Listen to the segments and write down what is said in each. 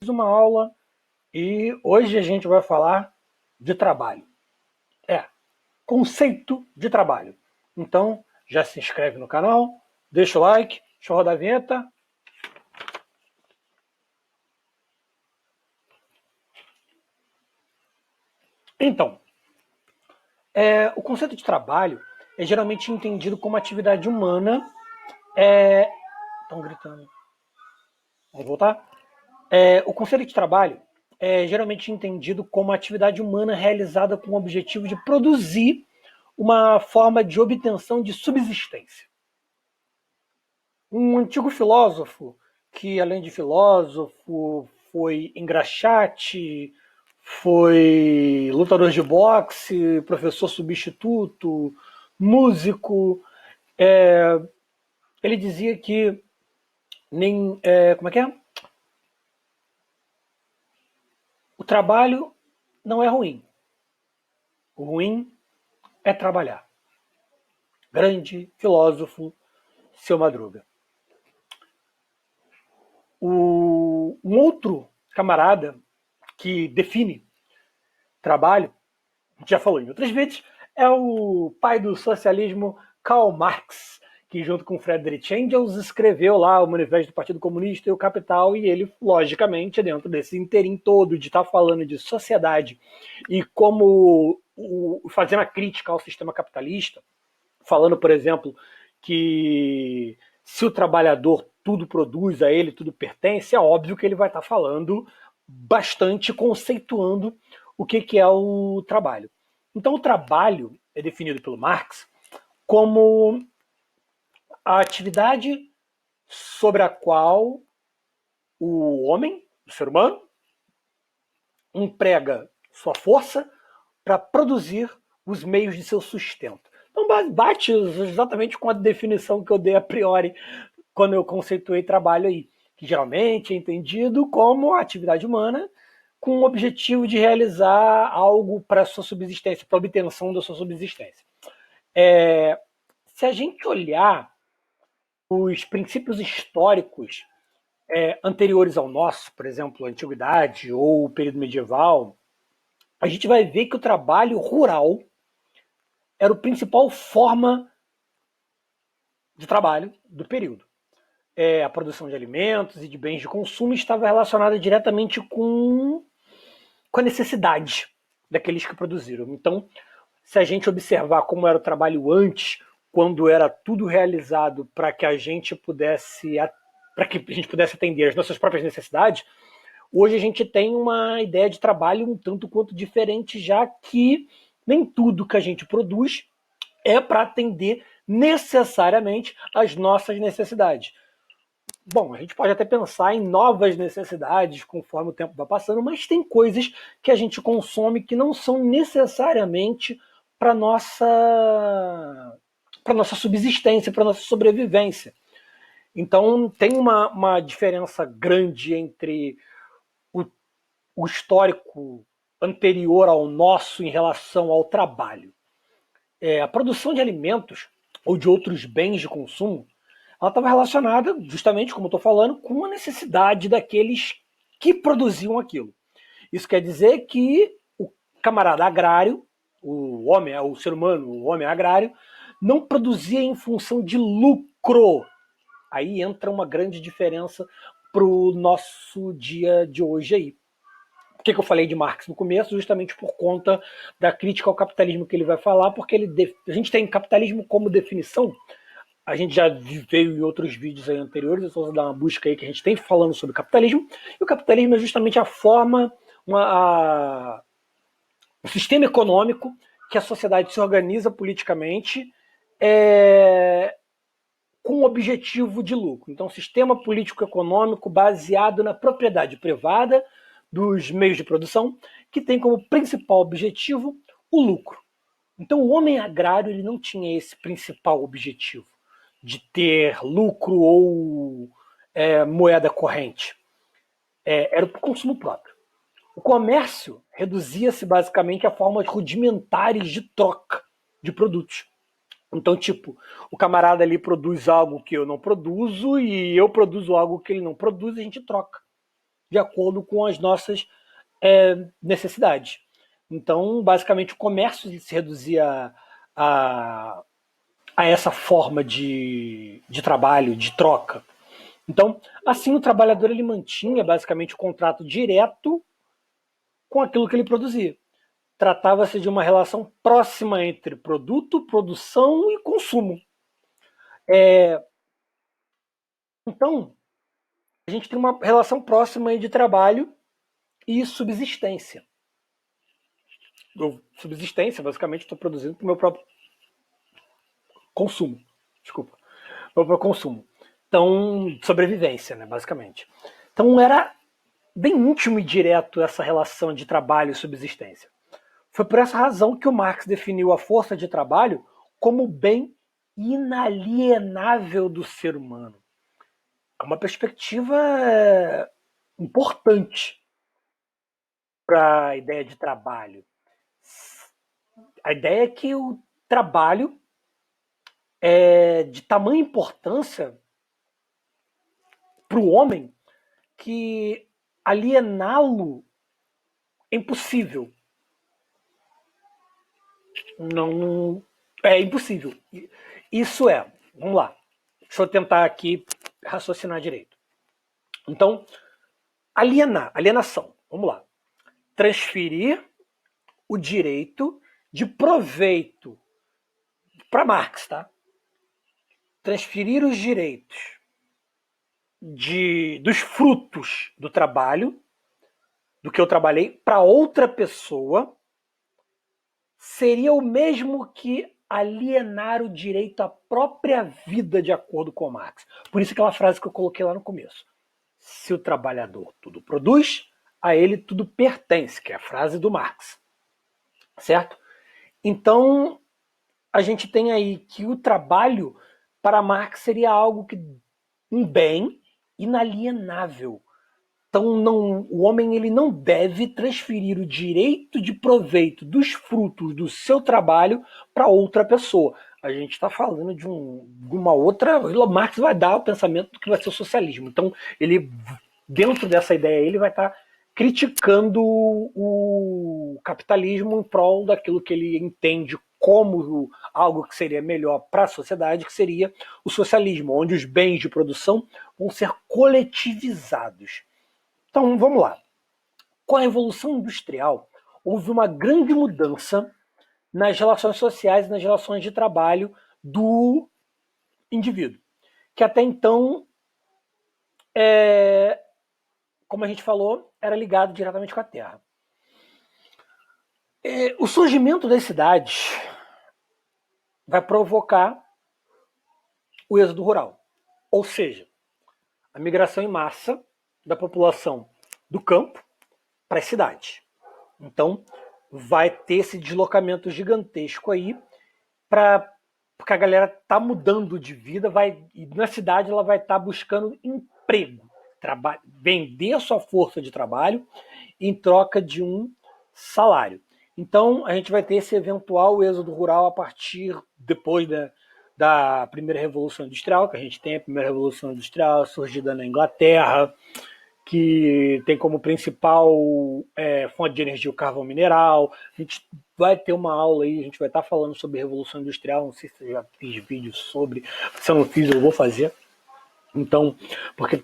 Uma aula e hoje a gente vai falar de trabalho. Conceito de trabalho. Então, já se inscreve no canal, deixa o like, deixa eu rodar a vinheta. Então, o conceito de trabalho é geralmente entendido como atividade humana. Estão gritando. Vamos voltar? O conceito de trabalho é geralmente entendido como atividade humana realizada com o objetivo de produzir uma forma de obtenção de subsistência. Um antigo filósofo, que além de filósofo, foi engraxate, foi lutador de boxe, professor substituto, músico. Ele dizia que como é que é? O trabalho não é ruim. O ruim é trabalhar. Grande filósofo, seu Madruga. Um outro camarada que define trabalho, a gente já falou em outros vídeos, é o pai do socialismo, Karl Marx, que junto com Friedrich Engels escreveu lá o Manifesto do Partido Comunista e o Capital, e ele, logicamente, dentro desse interim todo de estar falando de sociedade e como fazendo a crítica ao sistema capitalista, falando, por exemplo, que se o trabalhador tudo produz, a ele tudo pertence, é óbvio que ele vai estar falando bastante, conceituando o que é o trabalho. Então, o trabalho é definido pelo Marx como a atividade sobre a qual o homem, o ser humano, emprega sua força para produzir os meios de seu sustento. Então, bate exatamente com a definição que eu dei a priori quando eu conceituei trabalho aí, que geralmente é entendido como a atividade humana com o objetivo de realizar algo para sua subsistência, para a obtenção da sua subsistência. Se a gente olhar os princípios históricos anteriores ao nosso, por exemplo, a antiguidade ou o período medieval, a gente vai ver que o trabalho rural era a principal forma de trabalho do período. A produção de alimentos e de bens de consumo estava relacionada diretamente com a necessidade daqueles que produziram. Então, se a gente observar como era o trabalho antes, quando era tudo realizado para que a gente pudesse atender as nossas próprias necessidades, hoje a gente tem uma ideia de trabalho um tanto quanto diferente, já que nem tudo que a gente produz é para atender necessariamente as nossas necessidades. Bom, a gente pode até pensar em novas necessidades conforme o tempo vai passando, mas tem coisas que a gente consome que não são necessariamente para nossa subsistência, para nossa sobrevivência. Então tem uma diferença grande entre o histórico anterior ao nosso em relação ao trabalho. A produção de alimentos ou de outros bens de consumo, ela estava relacionada, justamente como eu estou falando, com a necessidade daqueles que produziam aquilo. Isso quer dizer que o camarada agrário, o homem, o ser humano, o homem agrário, não produzia em função de lucro. Aí entra uma grande diferença para o nosso dia de hoje aí. Por que eu falei de Marx no começo? Justamente por conta da crítica ao capitalismo que ele vai falar, porque a gente tem capitalismo como definição. A gente já veio em outros vídeos aí anteriores, é só dar uma busca aí que a gente tem falando sobre capitalismo. E o capitalismo é justamente a forma, o sistema econômico que a sociedade se organiza politicamente com o objetivo de lucro. Então, sistema político-econômico baseado na propriedade privada dos meios de produção, que tem como principal objetivo o lucro. Então, o homem agrário ele não tinha esse principal objetivo de ter lucro ou moeda corrente. Era o consumo próprio. O comércio reduzia-se basicamente a formas rudimentares de troca de produtos. Então, tipo, o camarada ali produz algo que eu não produzo e eu produzo algo que ele não produz e a gente troca. de acordo com as nossas necessidades. Então, basicamente, o comércio se reduzia a essa forma de trabalho, de troca. Então, assim, o trabalhador ele mantinha basicamente o contrato direto com aquilo que ele produzia. Tratava-se de uma relação próxima entre produto, produção e consumo. Então, a gente tem uma relação próxima de trabalho e subsistência. Subsistência, basicamente, estou produzindo para o meu próprio consumo. Desculpa. Meu próprio consumo. Então, sobrevivência, né, basicamente. Então, era bem íntimo e direto essa relação de trabalho e subsistência. Foi por essa razão que o Marx definiu a força de trabalho como bem inalienável do ser humano. É uma perspectiva importante para a ideia de trabalho. A ideia é que o trabalho é de tamanha importância para o homem que aliená-lo é impossível. Não é impossível. Isso vamos lá. Deixa eu tentar aqui raciocinar direito. Então, alienação. Vamos lá. Transferir o direito de proveito para Marx, tá? Transferir os direitos dos frutos do trabalho, do que eu trabalhei, para outra pessoa, seria o mesmo que alienar o direito à própria vida, de acordo com Marx. Por isso aquela frase que eu coloquei lá no começo. Se o trabalhador tudo produz, a ele tudo pertence, que é a frase do Marx. Certo? Então, a gente tem aí que o trabalho, para Marx, seria algo que um bem inalienável. Então, o homem ele não deve transferir o direito de proveito dos frutos do seu trabalho para outra pessoa. A gente está falando de uma outra. Marx vai dar o pensamento do que vai ser o socialismo. Então, ele, dentro dessa ideia, ele vai estar criticando o capitalismo em prol daquilo que ele entende como algo que seria melhor para a sociedade, que seria o socialismo, onde os bens de produção vão ser coletivizados. Então, vamos lá. Com a Revolução Industrial, houve uma grande mudança nas relações sociais e nas relações de trabalho do indivíduo, que até então, como a gente falou, era ligado diretamente com a terra. O surgimento das cidades vai provocar o êxodo rural, ou seja, a migração em massa da população do campo para as cidades. Então, vai ter esse deslocamento gigantesco aí, porque a galera tá mudando de vida, e na cidade ela vai estar buscando emprego, vender a sua força de trabalho em troca de um salário. Então, a gente vai ter esse eventual êxodo rural a partir depois da primeira Revolução Industrial, que a gente tem a primeira Revolução Industrial surgida na Inglaterra, que tem como principal fonte de energia o carvão mineral. A gente vai ter uma aula aí, a gente vai estar falando sobre Revolução Industrial, não sei se eu já fiz vídeo sobre, se eu não fiz eu vou fazer. Então, porque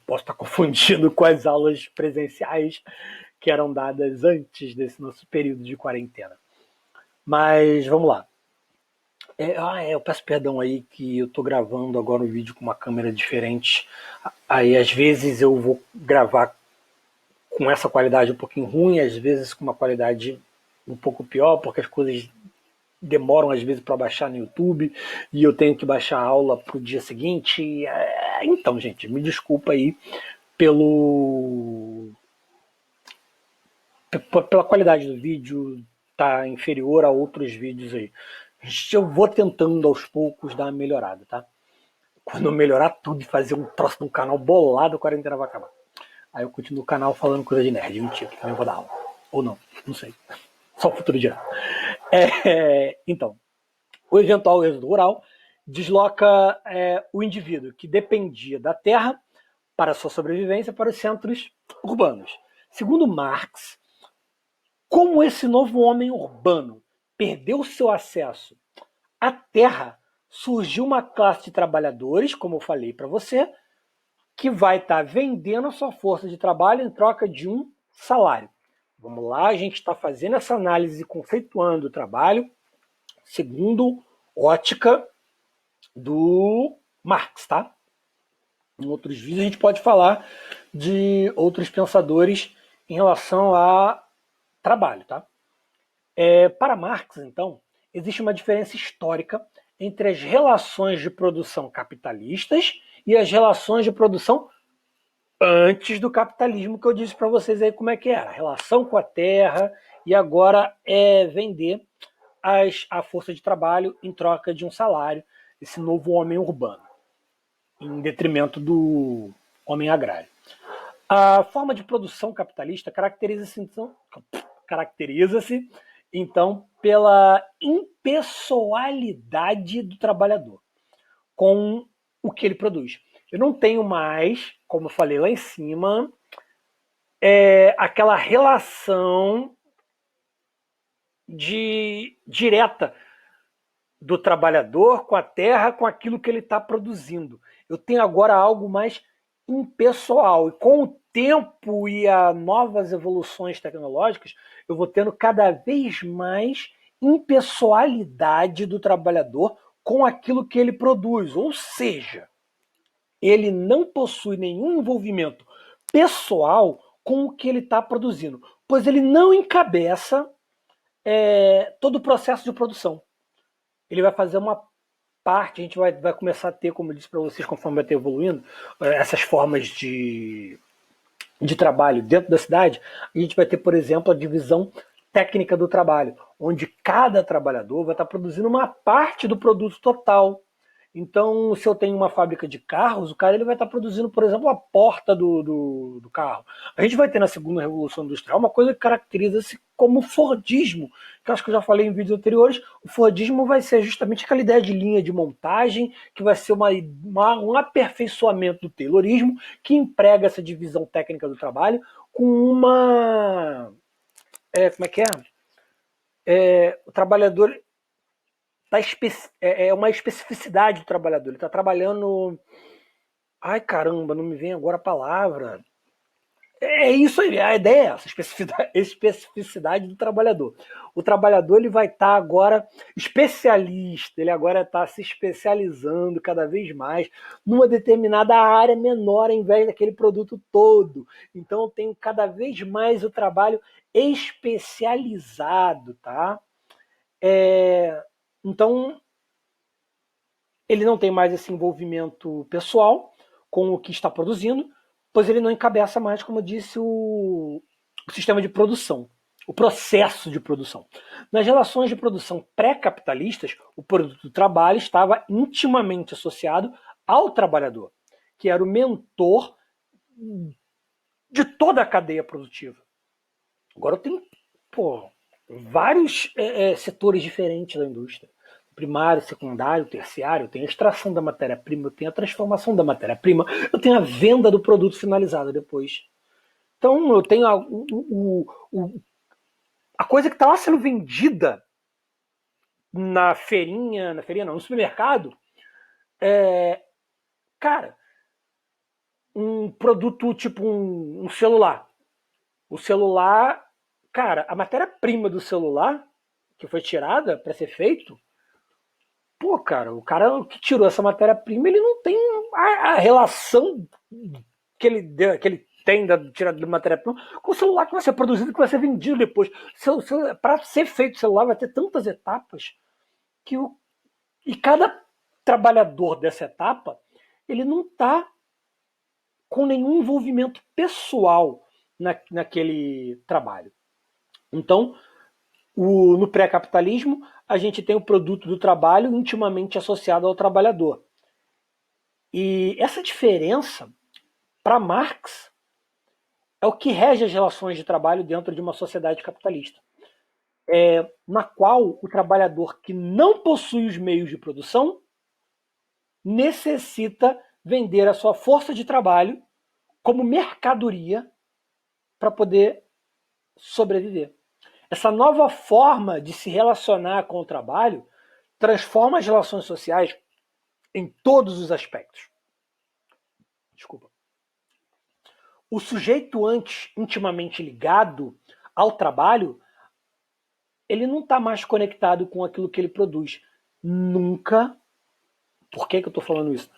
posso estar confundindo com as aulas presenciais que eram dadas antes desse nosso período de quarentena. Mas vamos lá. Eu peço perdão aí que eu tô gravando agora um vídeo com uma câmera diferente. Aí às vezes eu vou gravar com essa qualidade um pouquinho ruim, às vezes com uma qualidade um pouco pior, porque as coisas demoram às vezes para baixar no YouTube e eu tenho que baixar a aula pro dia seguinte. Então, gente, me desculpa aí pela qualidade do vídeo tá inferior a outros vídeos aí. Eu vou tentando aos poucos dar uma melhorada, tá? Quando eu melhorar tudo e fazer um troço de um canal bolado, a quarentena vai acabar. Aí eu continuo o canal falando coisa de nerd, mentira, também vou dar aula. Ou não sei. Só o futuro dirá. Então, o eventual êxodo rural desloca o indivíduo que dependia da terra para sua sobrevivência para os centros urbanos. Segundo Marx, como esse novo homem urbano perdeu seu acesso à terra, surgiu uma classe de trabalhadores, como eu falei para você, que vai estar vendendo a sua força de trabalho em troca de um salário. Vamos lá, a gente está fazendo essa análise conceituando o trabalho segundo ótica do Marx, tá? Em outros vídeos a gente pode falar de outros pensadores em relação a trabalho, tá? Para Marx, então, existe uma diferença histórica entre as relações de produção capitalistas e as relações de produção antes do capitalismo, que eu disse para vocês aí como é que era. A relação com a terra e agora é vender a força de trabalho em troca de um salário, esse novo homem urbano, em detrimento do homem agrário. A forma de produção capitalista caracteriza-se então pela impessoalidade do trabalhador com o que ele produz. Eu não tenho mais, como eu falei lá em cima, aquela relação direta do trabalhador com a terra, com aquilo que ele está produzindo. Eu tenho agora algo mais impessoal. E com o tempo e as novas evoluções tecnológicas, eu vou tendo cada vez mais impessoalidade do trabalhador com aquilo que ele produz. Ou seja, ele não possui nenhum envolvimento pessoal com o que ele está produzindo, pois ele não encabeça todo o processo de produção. Ele vai fazer uma parte, a gente vai começar a ter, como eu disse para vocês, conforme vai ter evoluindo, essas formas de trabalho dentro da cidade, a gente vai ter, por exemplo, a divisão técnica do trabalho, onde cada trabalhador vai estar produzindo uma parte do produto total. Então, se eu tenho uma fábrica de carros, o cara ele vai estar produzindo, por exemplo, a porta do carro. A gente vai ter na segunda revolução industrial uma coisa que caracteriza-se como Fordismo, que eu acho que eu já falei em vídeos anteriores. O Fordismo vai ser justamente aquela ideia de linha de montagem, que vai ser um aperfeiçoamento do Taylorismo, que emprega essa divisão técnica do trabalho com uma... como é que é? O trabalhador é uma especificidade do trabalhador. Ele está trabalhando. Ai caramba, não me vem agora a palavra. É isso aí, a ideia é essa, especificidade do trabalhador. O trabalhador ele vai estar agora especialista, ele agora está se especializando cada vez mais numa determinada área menor ao invés daquele produto todo. Então eu tenho cada vez mais o trabalho especializado, tá? Então ele não tem mais esse envolvimento pessoal com o que está produzindo, pois ele não encabeça mais, como eu disse, o sistema de produção, o processo de produção. Nas relações de produção pré-capitalistas, o produto do trabalho estava intimamente associado ao trabalhador, que era o mentor de toda a cadeia produtiva. Agora eu tenho vários setores diferentes da indústria. Primário, secundário, terciário, eu tenho a extração da matéria-prima, eu tenho a transformação da matéria-prima, eu tenho a venda do produto finalizado depois. Então eu tenho a coisa que está lá sendo vendida na feirinha não, no supermercado, cara, um produto tipo um celular. O celular, cara, a matéria-prima do celular que foi tirada para ser feito, cara, o cara que tirou essa matéria-prima, ele não tem a relação que ele tem da tirada de matéria-prima com o celular que vai ser produzido e que vai ser vendido depois. Para ser feito o celular vai ter tantas etapas que e cada trabalhador dessa etapa, ele não está com nenhum envolvimento pessoal naquele trabalho. Então, no pré-capitalismo, a gente tem o produto do trabalho intimamente associado ao trabalhador. E essa diferença, para Marx, é o que rege as relações de trabalho dentro de uma sociedade capitalista, na qual o trabalhador que não possui os meios de produção necessita vender a sua força de trabalho como mercadoria para poder sobreviver. Essa nova forma de se relacionar com o trabalho transforma as relações sociais em todos os aspectos. Desculpa. O sujeito antes intimamente ligado ao trabalho, ele não está mais conectado com aquilo que ele produz. Nunca. Por que eu estou falando isso?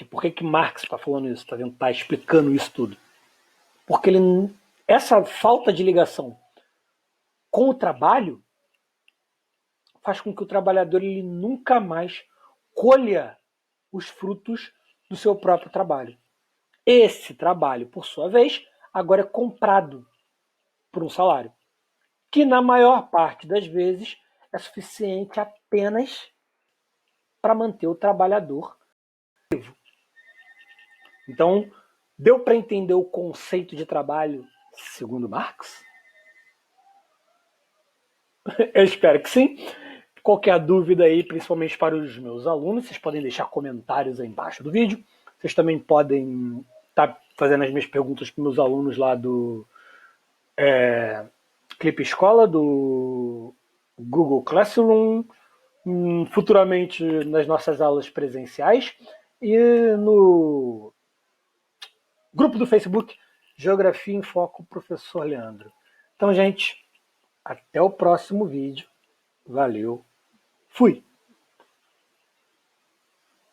Por que Marx está falando isso? Está explicando isso tudo? Porque essa falta de ligação com o trabalho faz com que o trabalhador ele nunca mais colha os frutos do seu próprio trabalho. Esse trabalho, por sua vez, agora é comprado por um salário, que na maior parte das vezes é suficiente apenas para manter o trabalhador vivo. Então, deu para entender o conceito de trabalho segundo Marx? Eu espero que sim. Qualquer dúvida aí, principalmente para os meus alunos, vocês podem deixar comentários aí embaixo do vídeo. Vocês também podem estar fazendo as minhas perguntas para os meus alunos lá do Clipe Escola, do Google Classroom, futuramente nas nossas aulas presenciais e no grupo do Facebook Geografia em Foco Professor Leandro. Então, gente, até o próximo vídeo. Valeu. Fui!